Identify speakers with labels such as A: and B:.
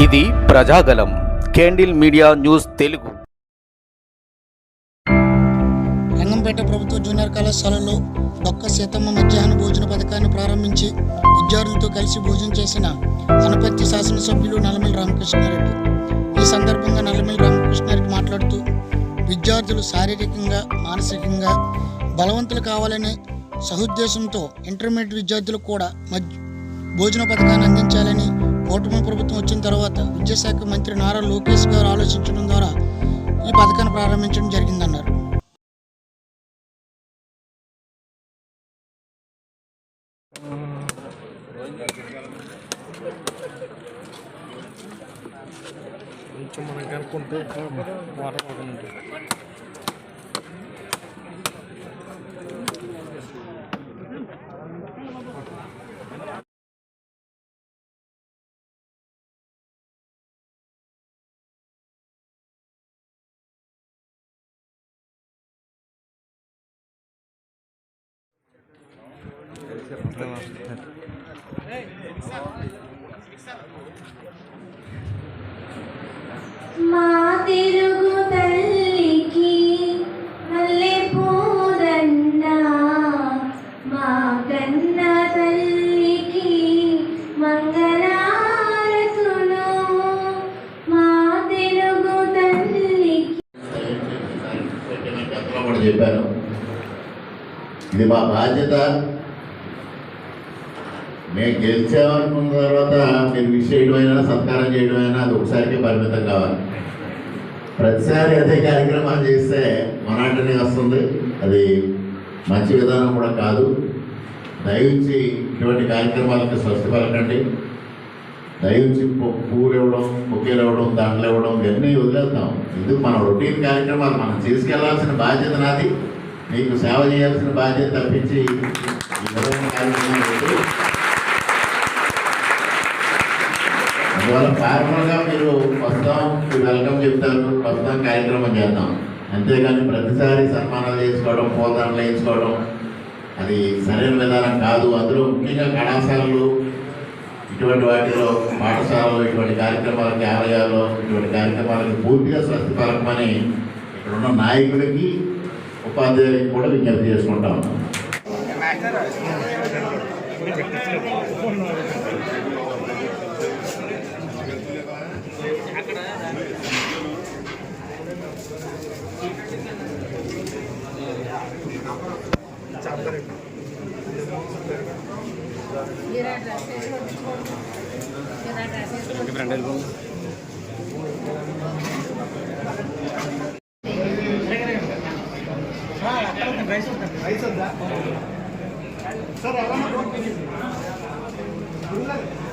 A: ఇది Prajagalam candle media news Telugu.
B: Rangampet ప్రభుత్వ junior కళాశాలలో డొక్క సీతమ్మ మధ్యాహ్న భోజన పథకాన్ని ప్రారంభించి విద్యార్థులతో కలిసి భోజనం చేసిన అనపర్తి శాసనసభ్యులు నల్లమిల్లి రామకృష్ణారెడ్డి. ఈ సందర్భంగా నల్లమిల్లి రామకృష్ణారెడ్డి మాట్లాడుతూ విద్యార్థులు శారీరకంగా మానసికంగా బలవంతులు కావాలనే సహుద్దేశంతో ఇంటర్మీడియట్ విద్యార్థులకు కూడా భోజన పథకాన్ని అందించాలని కూటమి ప్రభుత్వం వచ్చిన తర్వాత విద్యాశాఖ మంత్రి నారా లోకేష్ గారు ఆలోచించడం ద్వారా ఈ పథకాన్ని ప్రారంభించడం జరిగిందన్నారు.
C: కొంచెం మనకి అనుకుంటూ వాటర్ పడుతుంది.
D: మా తెలుగు తల్లికి మల్లె పూదండ, మా కన్న తల్లికి మంగళారతులు, మా తెలుగు తల్లికి.
E: చెప్పాను, ఇది మా బాధ్యత. మేము గెలిచామనుకున్న తర్వాత మీరు విష్ చేయడమైనా సత్కారం చేయడమైనా అది ఒకసారికే పరిమితం కావాలి. ప్రతిసారి అదే కార్యక్రమాలు చేస్తే మనాటనే వస్తుంది. అది మంచి విధానం కూడా కాదు. దయవుంచి ఇటువంటి కార్యక్రమాలకు స్వస్తి పలకండి. దయవుంచి పువ్వులు ఇవ్వడం, బొకేలు ఇవ్వడం, దండలు ఇవ్వడం ఇవన్నీ వదిలేద్దాం. ఎందుకు మన రొటీన్ కార్యక్రమాలు మనం తీసుకెళ్లాల్సిన బాధ్యత నాది. మీకు సేవ చేయాల్సిన బాధ్యత తప్పించి ఈ విధమైన కార్యక్రమాలు అందువల్ల ఫార్మల్గా మీరు వస్తాం, మీరు వెల్కమ్ చెప్తారు, వస్తాం, కార్యక్రమం చేద్దాం. అంతేగాని ప్రతిసారి సన్మానాలు చేసుకోవడం, పోతాండ్లు వేయించుకోవడం అది సరైన విధానం కాదు. అందులో ముఖ్యంగా కళాశాలలు ఇటువంటి వాటిలో, పాఠశాలలో ఇటువంటి కార్యక్రమాలకి, ఆలయాల్లో ఇటువంటి కార్యక్రమాలకి పూర్తిగా స్వస్తి పలకమని ఇక్కడున్న నాయకులకి, ఉపాధ్యాయులకి కూడా విజ్ఞప్తి చేసుకుంటా ఉన్నాం.
C: సార్